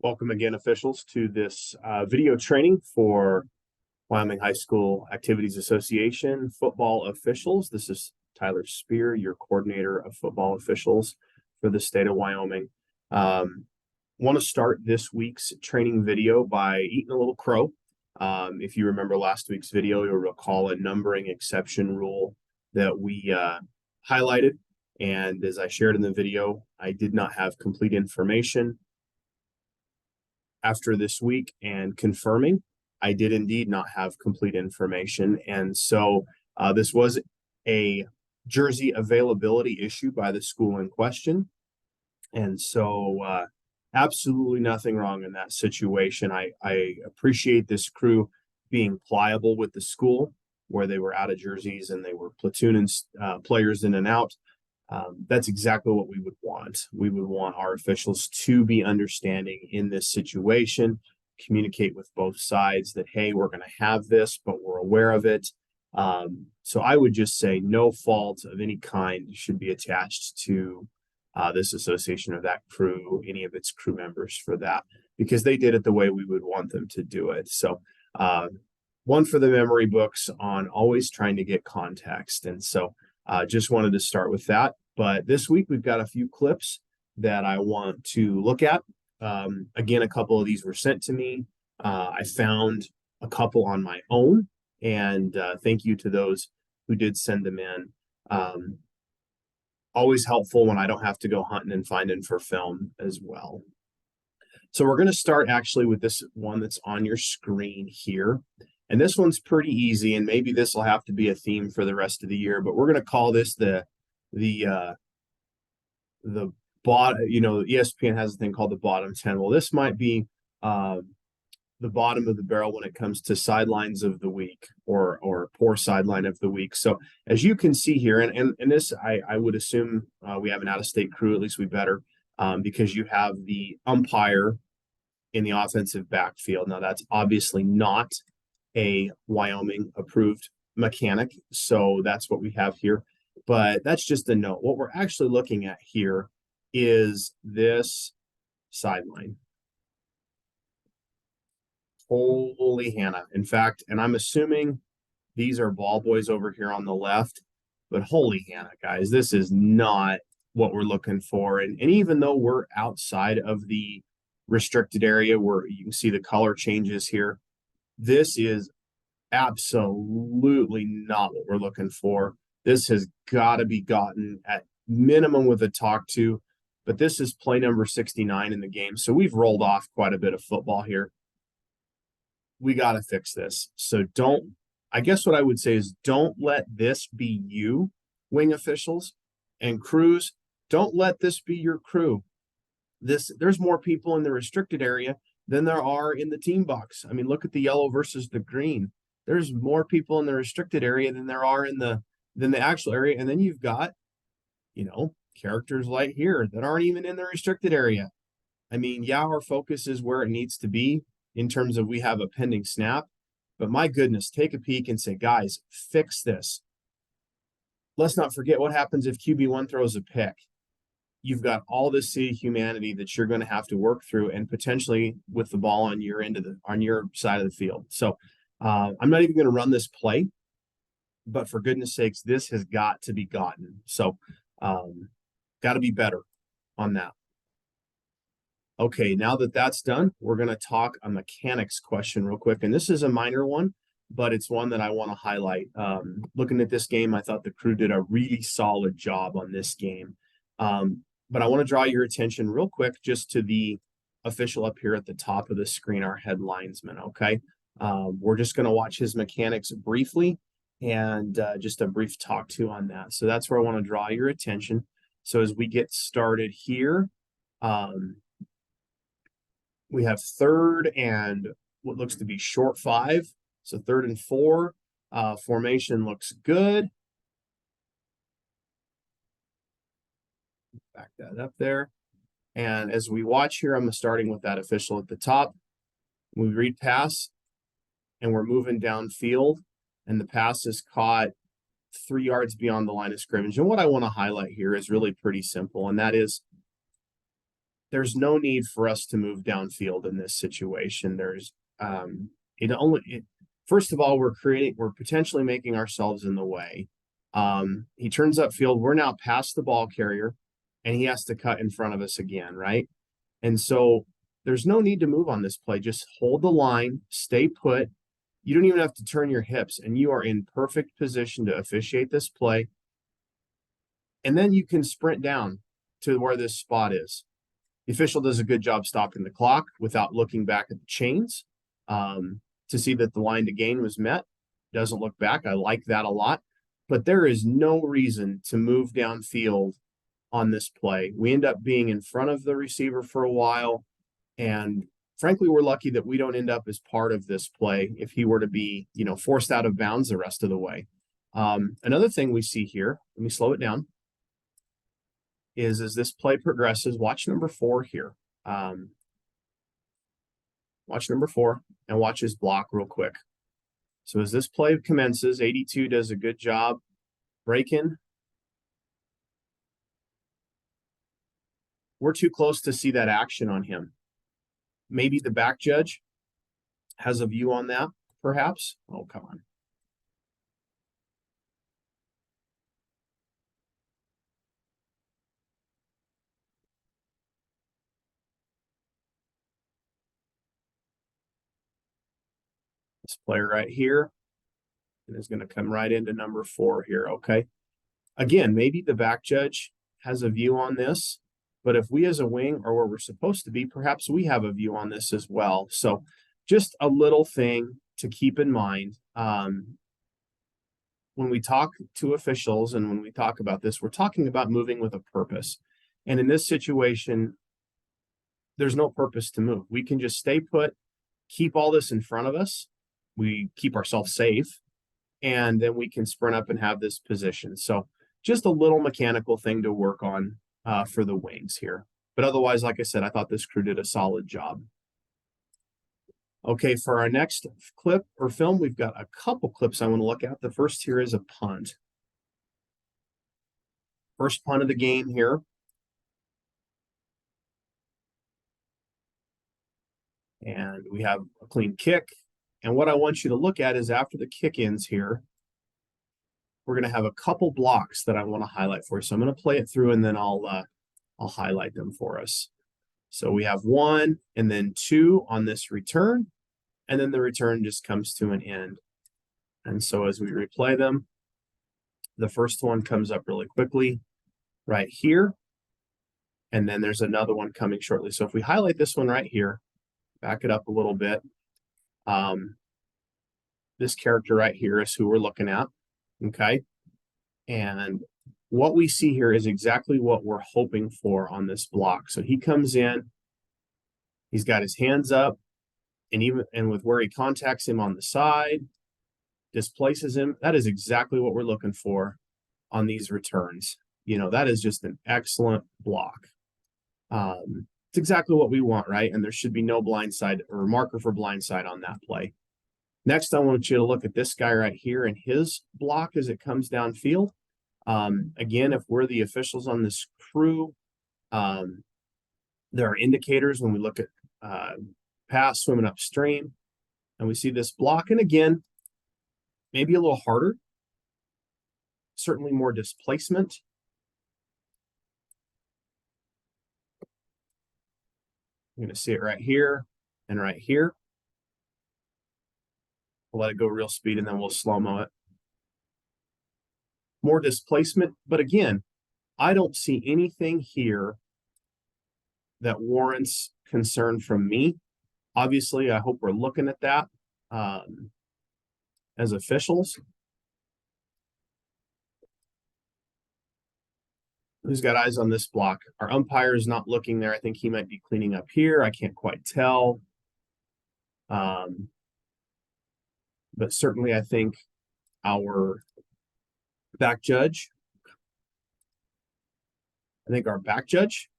Welcome again, officials, to this video training for Wyoming High School Activities Association football officials. This is Tyler Spear, your coordinator of football officials for the state of Wyoming. Want to start this week's training video by eating a little crow. If you remember last week's video, you'll recall a numbering exception rule that we highlighted. And as I shared in the video, I did not have complete information after this week and confirming I did indeed not have complete information. And so this was a jersey availability issue by the school in question. And so absolutely nothing wrong in that situation. I appreciate this crew being pliable with the school where they were out of jerseys and they were platooning players in and out. That's exactly what we would want. We would want our officials to be understanding in this situation, communicate with both sides that, hey, we're going to have this, but we're aware of it. So I would just say no fault of any kind should be attached to this association or that crew, any of its crew members for that, because they did it the way we would want them to do it. So one for the memory books on always trying to get context. And so just wanted to start with that. But this week, we've got a few clips that I want to look at. Again, a couple of these were sent to me. I found a couple on my own. And thank you to those who did send them in. Always helpful when I don't have to go hunting and finding for film as well. So we're going to start actually with this one that's on your screen here. And this one's pretty easy, and maybe this will have to be a theme for the rest of the year, but we're going to call this the bottom, ESPN has a thing called the bottom 10. Well, this might be the bottom of the barrel when it comes to sidelines of the week or poor sideline of the week. So as you can see here, and this, I would assume we have an out-of-state crew, at least we better, because you have the umpire in the offensive backfield. Now, that's obviously not a Wyoming approved mechanic. So that's what we have here. But that's just a note. What we're actually looking at here is this sideline. Holy Hannah. In fact, and I'm assuming these are ball boys over here on the left, but holy Hannah, guys, this is not what we're looking for. And even though we're outside of the restricted area where you can see the color changes here, this is absolutely not what we're looking for. This has got to be gotten at minimum with a talk to, but this is play number 69 in the game. So we've rolled off quite a bit of football here. We got to fix this. So I guess what I would say is don't let this be you, wing officials and crews. Don't let this be your crew. There's more people in the restricted area than there are in the team box. I mean, look at the yellow versus the green. There's more people in the restricted area than there are in the actual area. And then you've got, characters like here that aren't even in the restricted area. I mean, yeah, our focus is where it needs to be in terms of we have a pending snap, but my goodness, take a peek and say, guys, fix this. Let's not forget what happens if QB1 throws a pick. You've got all this sea of humanity that you're going to have to work through, and potentially with the ball on your side of the field. So I'm not even going to run this play, but for goodness sakes, this has got to be gotten. So got to be better on that. Okay, now that that's done, we're going to talk a mechanics question real quick. And this is a minor one, but it's one that I want to highlight. Looking at this game, I thought the crew did a really solid job on this game. But I want to draw your attention real quick just to the official up here at the top of the screen, our head linesman, okay? We're just going to watch his mechanics briefly and just a brief talk to on that. So that's where I want to draw your attention. So as we get started here, we have third and what looks to be short 5. So 3rd and 4. Formation looks good. Back that up there. And as we watch here, I'm starting with that official at the top. We read pass, and we're moving downfield, and the pass is caught 3 yards beyond the line of scrimmage. And what I want to highlight here is really pretty simple, and that is there's no need for us to move downfield in this situation. First of all, we're potentially making ourselves in the way. He turns upfield. We're now past the ball carrier, and he has to cut in front of us again, right? And so there's no need to move on this play. Just hold the line, stay put. You don't even have to turn your hips, and you are in perfect position to officiate this play. And then you can sprint down to where this spot is. The official does a good job stopping the clock without looking back at the chains to see that the line to gain was met. Doesn't look back. I like that a lot. But there is no reason to move downfield on this play. We end up being in front of the receiver for a while. And frankly, we're lucky that we don't end up as part of this play if he were to be, forced out of bounds the rest of the way. Another thing we see here, let me slow it down, is as this play progresses, watch number 4 here. Watch number 4 and watch his block real quick. So as this play commences, 82 does a good job breaking. We're too close to see that action on him. Maybe the back judge has a view on that, perhaps. Oh, come on. This player right here and is going to come right into number 4 here, okay? Again, maybe the back judge has a view on this, but if we as a wing are where we're supposed to be, perhaps we have a view on this as well. So just a little thing to keep in mind. When we talk to officials and when we talk about this, we're talking about moving with a purpose. And in this situation, there's no purpose to move. We can just stay put, keep all this in front of us. We keep ourselves safe, and then we can sprint up and have this position. So just a little mechanical thing to work on for the wings here. But otherwise, like I said, I thought this crew did a solid job. Okay, for our next clip or film, we've got a couple clips I want to look at. The first here is a punt. First punt of the game here. And we have a clean kick. And what I want you to look at is after the kick ends here, we're going to have a couple blocks that I want to highlight for you. So I'm going to play it through and then I'll highlight them for us. So we have 1 and then 2 on this return, and then the return just comes to an end. And so as we replay them, the first one comes up really quickly right here, and then there's another one coming shortly. So if we highlight this one right here, back it up a little bit, this character right here is who we're looking at, okay? And what we see here is exactly what we're hoping for on this block. So he comes in, he's got his hands up, and with where he contacts him on the side, displaces him. That is exactly what we're looking for on these returns. That is just an excellent block. It's exactly what we want, right? And there should be no blindside or marker for blindside on that play. Next, I want you to look at this guy right here and his block as it comes downfield. Again, if we're the officials on this crew, there are indicators when we look at pass swimming upstream and we see this block. And again, maybe a little harder, certainly more displacement. You're going to see it right here and right here. We'll let it go real speed and then we'll slow-mo it. More displacement, but again, I don't see anything here that warrants concern from me. Obviously, I hope we're looking at that as officials. Who's got eyes on this block? Our umpire is not looking there. I think he might be cleaning up here. I can't quite tell. But certainly I think our back judge,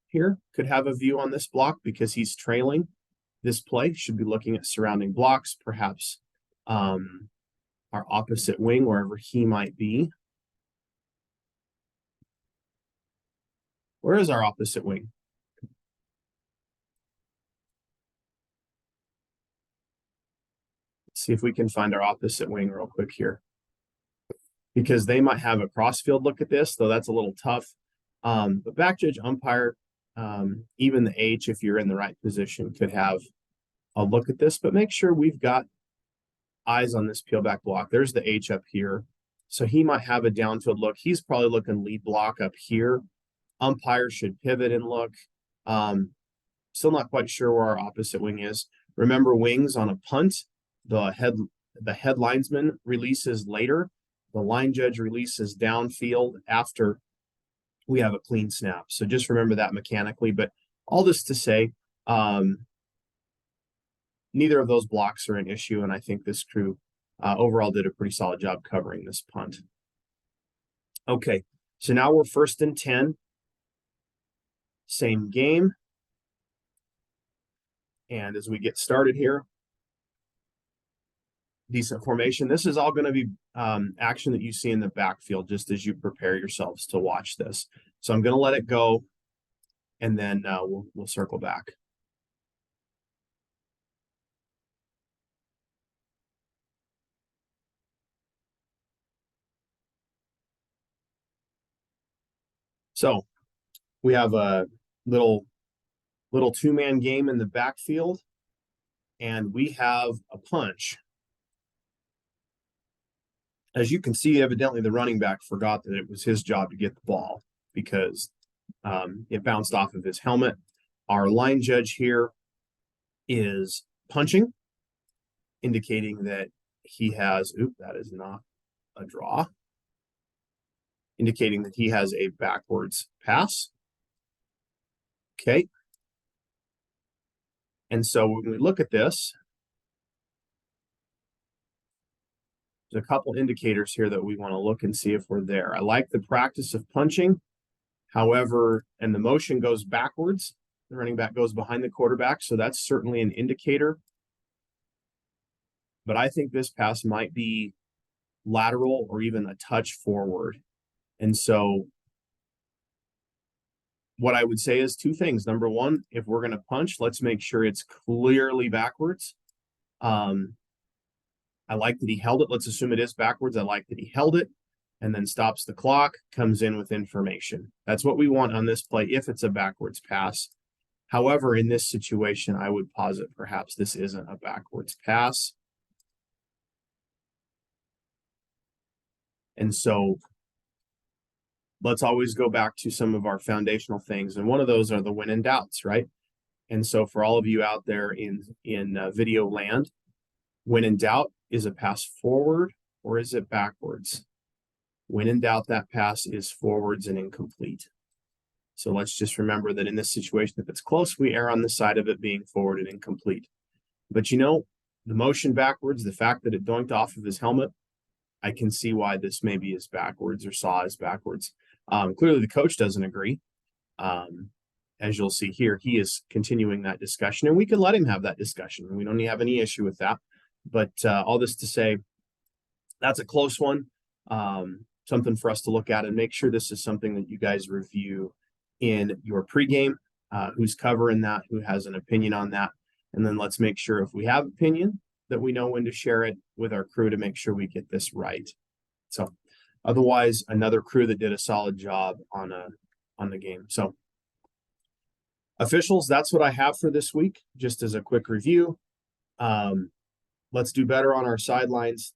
here could have a view on this block because he's trailing this play, should be looking at surrounding blocks, perhaps our opposite wing, wherever he might be. Where is our opposite wing? see if we can find our opposite wing real quick here, because they might have a cross-field look at this, though that's a little tough. But back judge, umpire, even the H, if you're in the right position, could have a look at this, but make sure we've got eyes on this peel back block. There's the H up here. So he might have a downfield look. He's probably looking lead block up here. Umpire should pivot and look. Still not quite sure where our opposite wing is. Remember, wings on a punt, the head linesman releases later. The line judge releases downfield after we have a clean snap. So just remember that mechanically. But all this to say, neither of those blocks are an issue, and I think this crew overall did a pretty solid job covering this punt. Okay, so now we're 1st and 10. Same game. And as we get started here, decent formation. This is all going to be action that you see in the backfield just as you prepare yourselves to watch this. So I'm going to let it go, and then we'll circle back. So we have a little two-man game in the backfield, and we have a punch. As you can see, evidently the running back forgot that it was his job to get the ball because it bounced off of his helmet. Our line judge here is punching, indicating that he has, that is not a draw, indicating that he has a backwards pass. Okay. And so when we look at this, there's a couple indicators here that we want to look and see if we're there. I like the practice of punching. However, and the motion goes backwards. The running back goes behind the quarterback, so that's certainly an indicator. But I think this pass might be lateral or even a touch forward. And so what I would say is two things. Number one, if we're going to punch, let's make sure it's clearly backwards. I like that he held it. Let's assume it is backwards. I like that he held it and then stops the clock, comes in with information. That's what we want on this play if it's a backwards pass. However, in this situation, I would posit perhaps this isn't a backwards pass. And so let's always go back to some of our foundational things. And one of those are the when in doubts, right? And so for all of you out there in video land, when in doubt, is a pass forward or is it backwards? When in doubt, that pass is forwards and incomplete. So let's just remember that in this situation, if it's close, we err on the side of it being forward and incomplete. But you know, the motion backwards, the fact that it doinked off of his helmet, I can see why this maybe is backwards or saw is backwards. Clearly the coach doesn't agree. As you'll see here, he is continuing that discussion, and we can let him have that discussion. We don't have any issue with that. But all this to say, that's a close one. Something for us to look at and make sure this is something that you guys review in your pregame. Who's covering that, who has an opinion on that. And then let's make sure if we have opinion that we know when to share it with our crew to make sure we get this right. So otherwise, another crew that did a solid job on the game. So officials, that's what I have for this week, just as a quick review. Let's do better on our sidelines.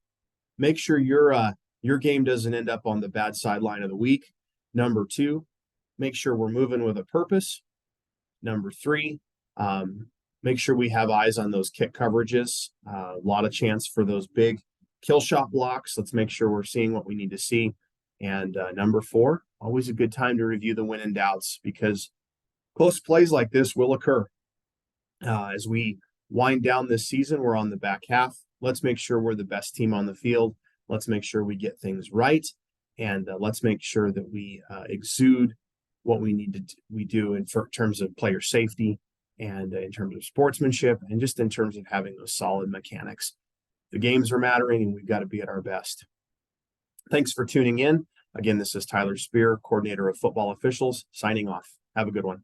Make sure your game doesn't end up on the bad sideline of the week. Number two, make sure we're moving with a purpose. Number three, make sure we have eyes on those kick coverages. A lot of chance for those big kill shot blocks. Let's make sure we're seeing what we need to see. And number four, always a good time to review the when in doubts, because close plays like this will occur. As we wind down this season, we're on the back half. Let's make sure we're the best team on the field. Let's make sure we get things right. And let's make sure that we exude what we need to do in terms of player safety and in terms of sportsmanship and just in terms of having those solid mechanics. The games are mattering and we've got to be at our best. Thanks for tuning in. Again, this is Tyler Spear, coordinator of football officials, signing off. Have a good one.